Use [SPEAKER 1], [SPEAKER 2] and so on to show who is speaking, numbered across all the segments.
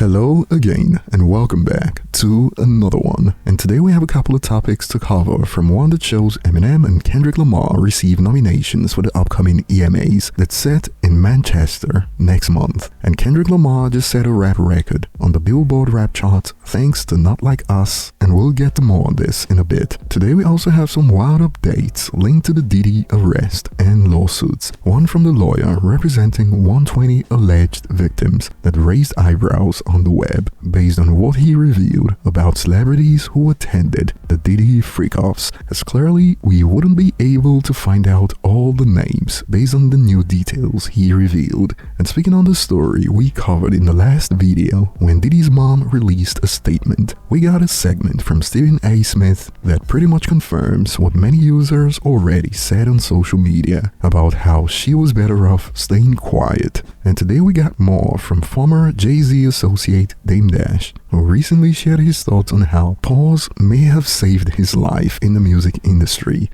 [SPEAKER 1] Hello again and welcome back to another one. And today we have a couple of topics to cover, from one that shows Eminem and Kendrick Lamar receive nominations for the upcoming EMAs that's set in Manchester next month. And Kendrick Lamar just set a rap record on the Billboard rap chart thanks to Not Like Us, and we'll get to more on this in a bit. Today we also have some wild updates linked to the Diddy arrest and lawsuits. One from the lawyer representing 120 alleged victims that raised eyebrows on the web based on what he revealed about celebrities who attended the Diddy freak-offs, as clearly we wouldn't be able to find out all the names based on the new details he revealed. And speaking on the story we covered in the last video, when Diddy's mom released a statement, we got a segment from Stephen A. Smith that pretty much confirms what many users already said on social media about how she was better off staying quiet. And today we got more from former JayZ associate Dame Dash, who recently shared his thoughts on how pause may have saved his life in the music industry.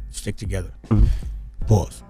[SPEAKER 2] Stick together. Pause.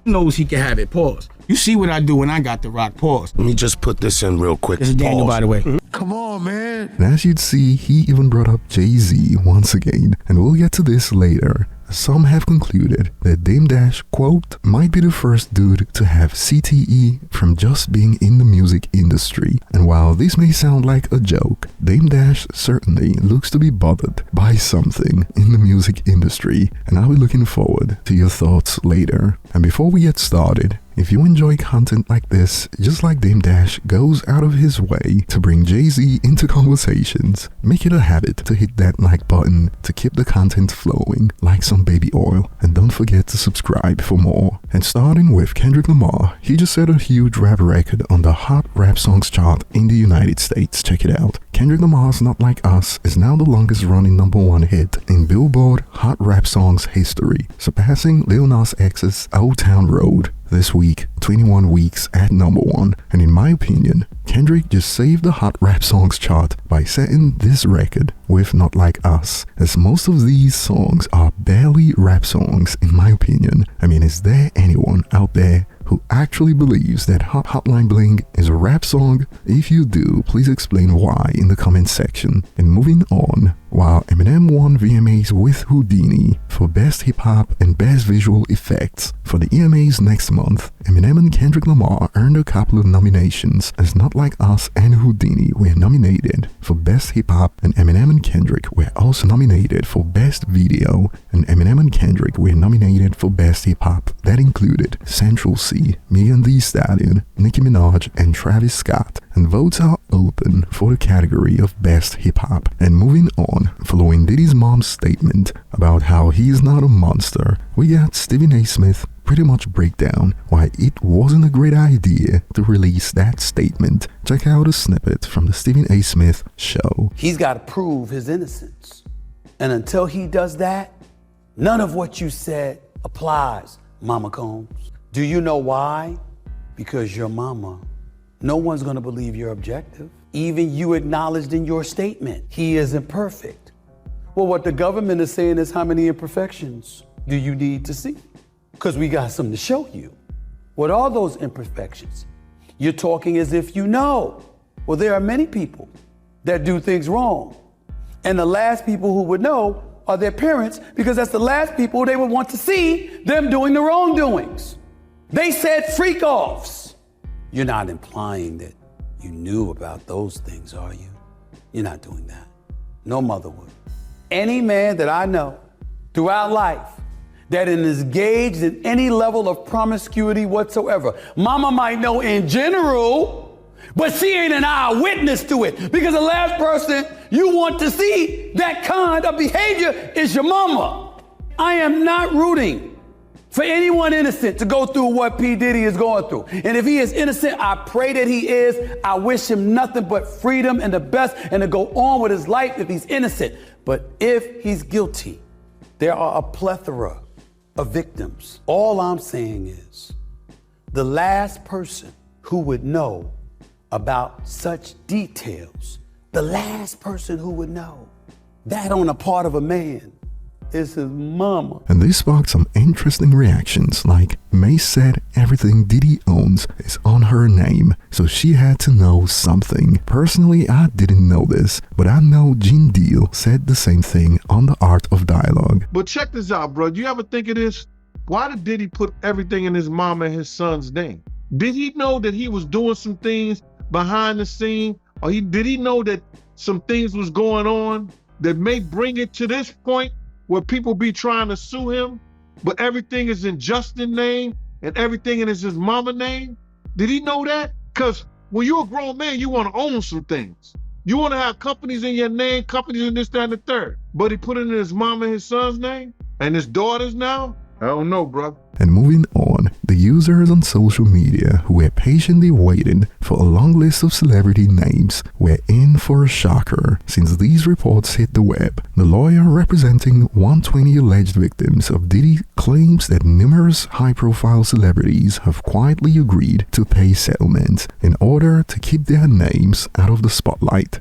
[SPEAKER 2] Knows he can have it. Pause. You see what I do when I got the rock. Pause.
[SPEAKER 3] Let me just put this in real quick.
[SPEAKER 2] This is Daniel, by the way.
[SPEAKER 3] Come on, man.
[SPEAKER 1] And as you'd see, he even brought up JayZ once again, and we'll get to this later. Some have concluded that Dame Dash, quote, might be the first dude to have CTE from just being in the music industry. And while this may sound like a joke, Dame Dash certainly looks to be bothered by something in the music industry, and I'll be looking forward to your thoughts later. And before we get started, if you enjoy content like this, just like Dame Dash goes out of his way to bring JayZ into conversations, make it a habit to hit that like button to keep the content flowing like some baby oil, and don't forget to subscribe for more. And starting with Kendrick Lamar, he just set a huge rap record on the Hot Rap Songs chart in the United States. Check it out. Kendrick Lamar's Not Like Us is now the longest running #1 hit in Billboard Hot Rap Songs history, surpassing Lil Nas X's Old Town Road this week, 21 weeks at #1. And in my opinion, Kendrick just saved the Hot Rap Songs chart by setting this record with Not Like Us, as most of these songs are barely rap songs in my opinion. I mean, is there anyone out there who actually believes that Hotline Bling is a rap song? If you do, please explain why in the comment section. And moving on, while Eminem won VMAs with Houdini for Best Hip Hop and Best Visual Effects for the EMAs next month, Eminem and Kendrick Lamar earned a couple of nominations, as Not Like Us and Houdini were nominated for Best Hip Hop, and Eminem and Kendrick were also nominated for Best Video, and Eminem and Kendrick were nominated for Best Hip Hop. That included Central C, Megan Thee Stallion, Nicki Minaj, and Travis Scott. And votes are open for the category of Best Hip Hop. And moving on, following Diddy's mom's statement about how he's not a monster, we got Stephen A. Smith pretty much break down why it wasn't a great idea to release that statement. Check out a snippet from the Stephen A. Smith show.
[SPEAKER 4] He's got to prove his innocence. And until he does that, none of what you said applies, Mama Combs. Do you know why? Because your mama. No one's gonna believe you're objective. Even you acknowledged in your statement, he isn't perfect. Well, what the government is saying is, how many imperfections do you need to see? Because we got something to show you. What are those imperfections? You're talking as if you know. Well, there are many people that do things wrong. And the last people who would know are their parents, because that's the last people they would want to see them doing the wrongdoings. They said freak-offs. You're not implying that you knew about those things, are you? You're not doing that. No mother would. Any man that I know throughout life that is engaged in any level of promiscuity whatsoever, mama might know in general, but she ain't an eyewitness to it, because the last person you want to see that kind of behavior is your mama. I am not rooting for anyone innocent to go through what P. Diddy is going through. And if he is innocent, I pray that he is. I wish him nothing but freedom and the best, and to go on with his life if he's innocent. But if he's guilty, there are a plethora of victims. All I'm saying is, the last person who would know about such details, the last person who would know that on the part of a man is his mama.
[SPEAKER 1] And this sparked some interesting reactions, like May said everything Diddy owns is on her name, so she had to know something. Personally, I didn't know this, but I know Gene Deal said the same thing on The Art of Dialogue.
[SPEAKER 3] But check this out, bro. Do you ever think of this? Why did Diddy put everything in his mom and his son's name? Did he know that he was doing some things behind the scene? Or did he know that some things was going on that may bring it to this point where people be trying to sue him, but everything is in Justin's name and everything is his mama's name? Did he know that? Because when you're a grown man, you want to own some things. You want to have companies in your name, companies in this, that, and the third. But he put it in his mama and his son's name and his daughters now? I don't know, bro.
[SPEAKER 1] And moving on, the users on social media who were patiently waiting for a long list of celebrity names were in for a shocker since these reports hit the web. The lawyer representing 120 alleged victims of Diddy claims that numerous high-profile celebrities have quietly agreed to pay settlements in order to keep their names out of the spotlight.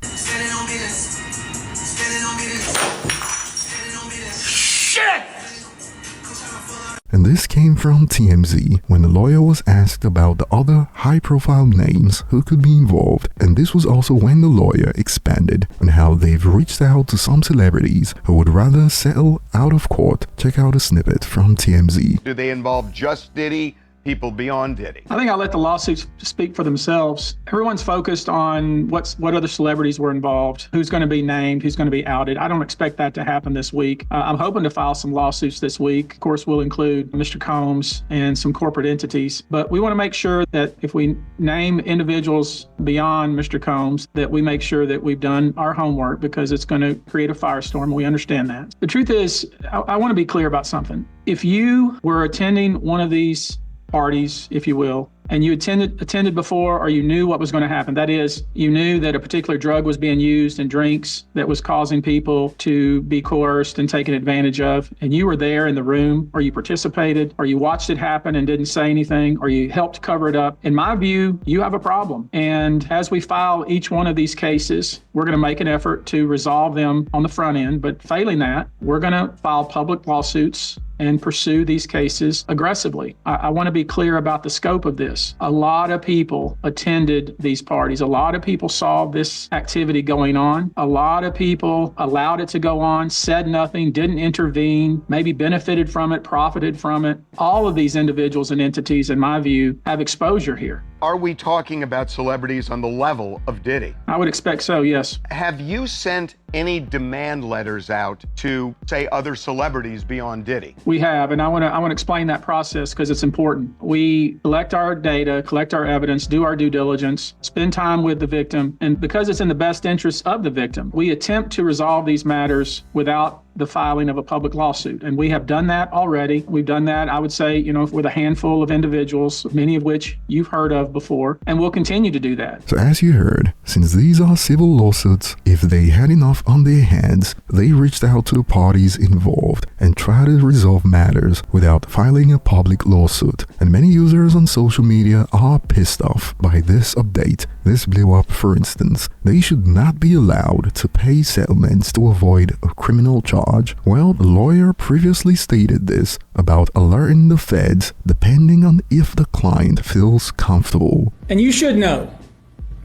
[SPEAKER 1] And this came from TMZ when the lawyer was asked about the other high-profile names who could be involved, and this was also when the lawyer expanded on how they've reached out to some celebrities who would rather settle out of court. Check out a snippet from TMZ.
[SPEAKER 5] Do they involve just Diddy? People beyond Diddy?
[SPEAKER 6] I think I'll let the lawsuits speak for themselves. Everyone's focused on what other celebrities were involved, who's going to be named, who's going to be outed. I don't expect that to happen this week. I'm hoping to file some lawsuits this week. Of course, we'll include Mr. Combs and some corporate entities, but we want to make sure that if we name individuals beyond Mr. Combs, that we make sure that we've done our homework, because it's going to create a firestorm. We understand that. The truth is, I want to be clear about something. If you were attending one of these parties, if you will, and you attended before, or you knew what was going to happen. That is, you knew that a particular drug was being used in drinks that was causing people to be coerced and taken advantage of, and you were there in the room, or you participated, or you watched it happen and didn't say anything, or you helped cover it up. In my view, you have a problem. And as we file each one of these cases, we're going to make an effort to resolve them on the front end. But failing that, we're going to file public lawsuits and pursue these cases aggressively. I want to be clear about the scope of this. A lot of people attended these parties. A lot of people saw this activity going on. A lot of people allowed it to go on, said nothing, didn't intervene, maybe benefited from it, profited from it. All of these individuals and entities, in my view, have exposure here.
[SPEAKER 5] Are we talking about celebrities on the level of Diddy?
[SPEAKER 6] I would expect so, yes.
[SPEAKER 5] Have you sent any demand letters out to, say, other celebrities beyond Diddy?
[SPEAKER 6] We have, and I want to explain that process because it's important. We collect our data, collect our evidence, do our due diligence, spend time with the victim, and because it's in the best interest of the victim, we attempt to resolve these matters without the filing of a public lawsuit. And we have done that already. We've done that, I would say, with a handful of individuals, many of which you've heard of before, and we'll continue to do that.
[SPEAKER 1] So as you heard, since these are civil lawsuits, if they had enough on their hands, they reached out to the parties involved and tried to resolve matters without filing a public lawsuit. And many users on social media are pissed off by this update. This blew up, for instance. They should not be allowed to pay settlements to avoid a criminal charge. Well, the lawyer previously stated this about alerting the feds depending on if the client feels comfortable.
[SPEAKER 6] And you should know,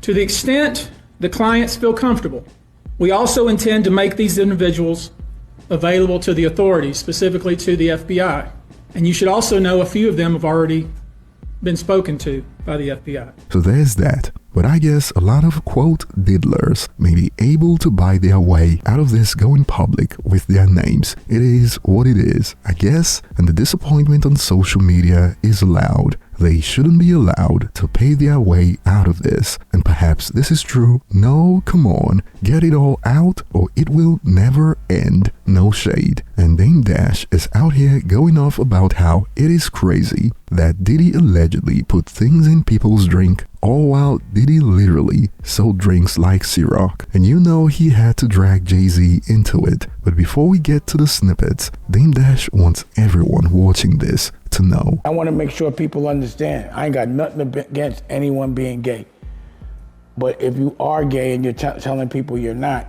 [SPEAKER 6] to the extent the clients feel comfortable, we also intend to make these individuals available to the authorities, specifically to the FBI. And you should also know a few of them have already been spoken to by the FBI.
[SPEAKER 1] So there's that. But I guess a lot of quote diddlers may be able to buy their way out of this going public with their names. It is what it is, I guess, and the disappointment on social media is loud. They shouldn't be allowed to pay their way out of this. And perhaps this is true. No, come on, get it all out or it will never end. No shade. And Dame Dash is out here going off about how it is crazy that Diddy allegedly put things in people's drink, all while Diddy literally sold drinks like Ciroc. And you know he had to drag JayZ into it. But before we get to the snippets, Dame Dash wants everyone watching this to know.
[SPEAKER 7] I want to make sure people understand. I ain't got nothing against anyone being gay. But if you are gay and you're telling people you're not,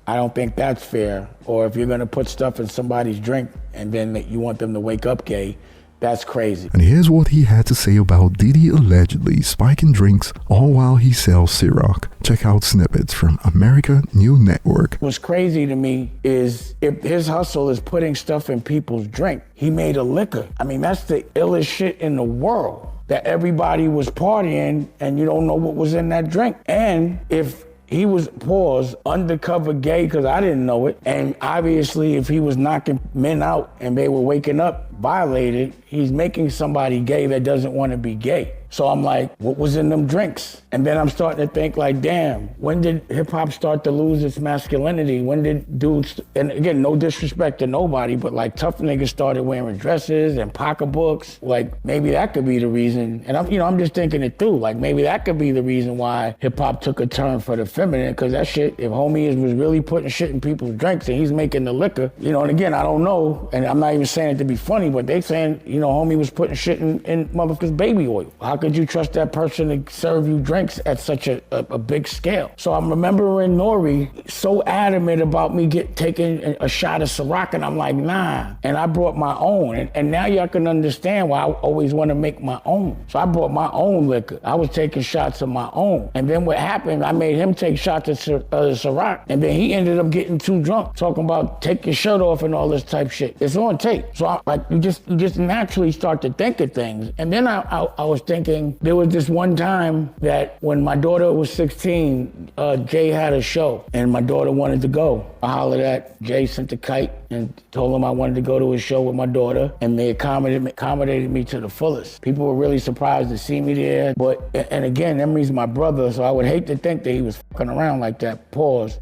[SPEAKER 7] I don't think that's fair. Or if you're gonna put stuff in somebody's drink and then you want them to wake up gay, that's crazy.
[SPEAKER 1] And here's what he had to say about Diddy allegedly spiking drinks all while he sells Ciroc. Check out snippets from America New Network.
[SPEAKER 7] What's crazy to me is if his hustle is putting stuff in people's drink, he made a liquor. I mean, that's the illest shit in the world. That everybody was partying and you don't know what was in that drink. And if he was, undercover gay, because I didn't know it. And obviously, if he was knocking men out and they were waking up violated, he's making somebody gay that doesn't want to be gay. So I'm like, what was in them drinks? And then I'm starting to think like, damn, when did hip hop start to lose its masculinity? When did dudes, and again, no disrespect to nobody, but like tough niggas started wearing dresses and pocketbooks. Like maybe that could be the reason. And I'm just thinking it through. Like maybe that could be the reason why hip hop took a turn for the feminine. Cause that shit, if homie was really putting shit in people's drinks and he's making the liquor, and again, I don't know. And I'm not even saying it to be funny, but they saying, homie was putting shit in motherfuckers' baby oil. How could you trust that person to serve you drinks at such a big scale? So I'm remembering Nori so adamant about me taking a shot of Ciroc, and I'm like, nah. And I brought my own. And now y'all can understand why I always want to make my own. So I brought my own liquor. I was taking shots of my own. And then what happened, I made him take shots of Ciroc, and then he ended up getting too drunk, talking about take your shirt off and all this type shit. It's on tape. So you just naturally start to think of things. And then I was thinking, there was this one time that when my daughter was 16, Jay had a show and my daughter wanted to go. I hollered at Jay, sent a kite and told him I wanted to go to his show with my daughter, and they accommodated me to the fullest. People were really surprised to see me there, and again, Emery's my brother, so I would hate to think that he was fucking around like that,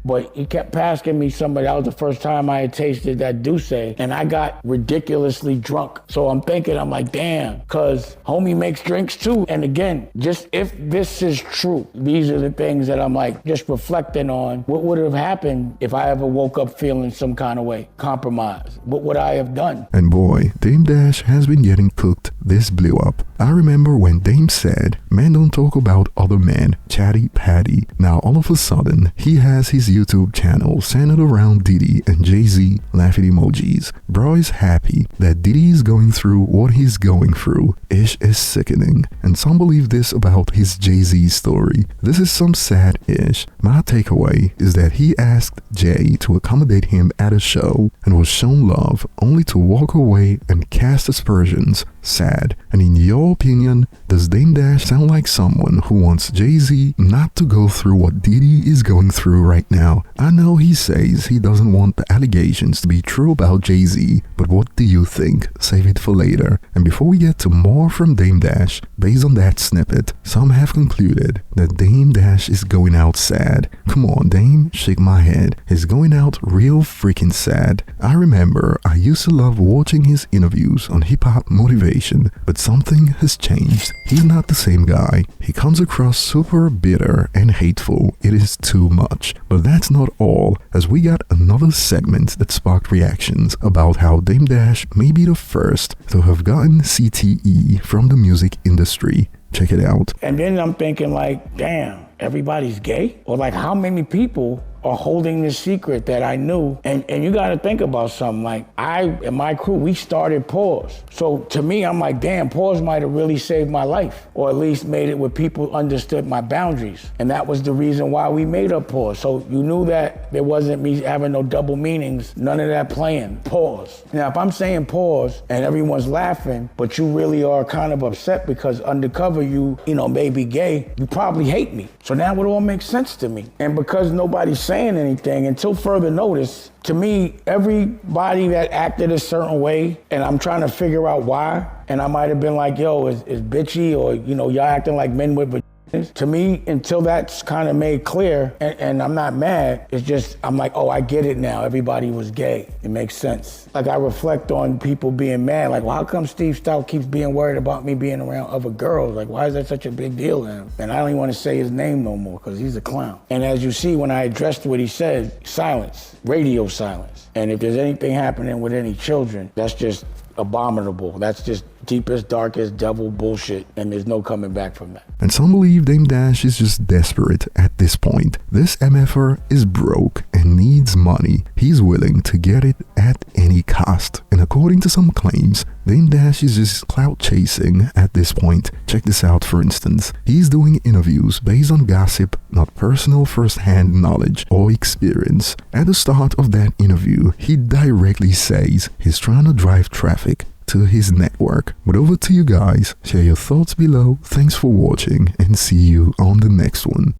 [SPEAKER 7] but he kept asking me somebody. That was the first time I had tasted that Douce, and I got ridiculously drunk. So I'm like, damn, cause homie makes drinks too. And again, just if this is true, these are the things that I'm like, just reflecting on what would have happened if I ever woke up feeling some kind of way, compromised. What would I have done?
[SPEAKER 1] And boy, Dame Dash has been getting cooked. This blew up. I remember when Dame said, men don't talk about other men, chatty patty. Now all of a sudden, he has his YouTube channel centered around Diddy and JayZ laughing emojis. Bro is happy that Diddy is going through what he's going through. Ish is sickening. And some believe this about his JayZ story. This is some sad ish. My takeaway is that he asked Jay to accommodate him at a show and was shown love only to walk away and cast aspersions. Sad. And in your opinion, does Dame Dash sound like someone who wants JayZ not to go through what Diddy is going through right now? I know he says he doesn't want the allegations to be true about JayZ, but what do you think? Save it for later. And before we get to more from Dame Dash, based on that snippet, some have concluded that Dame Dash is going out sad. Come on, Dame, shake my head. He's going out real freaking sad. I remember I used to love watching his interviews on Hip Hop Motivation, but something has changed. He's not the same guy. He comes across super bitter and hateful. It is too much. But that's not all, as we got another segment that sparked reactions about how Dame Dash may be the first to have gotten CTE from the music industry. Check it out.
[SPEAKER 7] And then I'm thinking like, damn, everybody's gay? Or like how many people are holding this secret that I knew? And you got to think about something. Like I and my crew, we started Pause. So to me, I'm like, damn, Pause might have really saved my life, or at least made it where people understood my boundaries. And that was the reason why we made up Pause. So you knew that there wasn't me having no double meanings, none of that playing. Pause. Now, if I'm saying Pause and everyone's laughing, but you really are kind of upset because undercover you may be gay, you probably hate me. So now it all makes sense to me. And because nobody's saying anything until further notice, to me, everybody that acted a certain way, and I'm trying to figure out why, and I might have been like, yo, is bitchy, or y'all acting like men with vaginas. To me, until that's kind of made clear, and I'm not mad, it's just, I'm like, oh, I get it now. Everybody was gay. It makes sense. Like I reflect on people being mad, like, well, how come Steve Stout keeps being worried about me being around other girls? Like, why is that such a big deal to him? And I don't even want to say his name no more because he's a clown. And as you see, when I addressed what he said, silence, radio silence. And if there's anything happening with any children, that's just abominable. That's just deepest, darkest devil bullshit, and there's no coming back from that.
[SPEAKER 1] And some believe Dame Dash is just desperate at this point. This MFer is broke and needs money, he's willing to get it at any cost. And according to some claims, Dame Dash is just clout chasing at this point. Check this out, for instance. He's doing interviews based on gossip, not personal first-hand knowledge or experience. At the start of that interview, he directly says he's trying to drive traffic to his network. But over to you guys. Share your thoughts below. Thanks for watching and see you on the next one.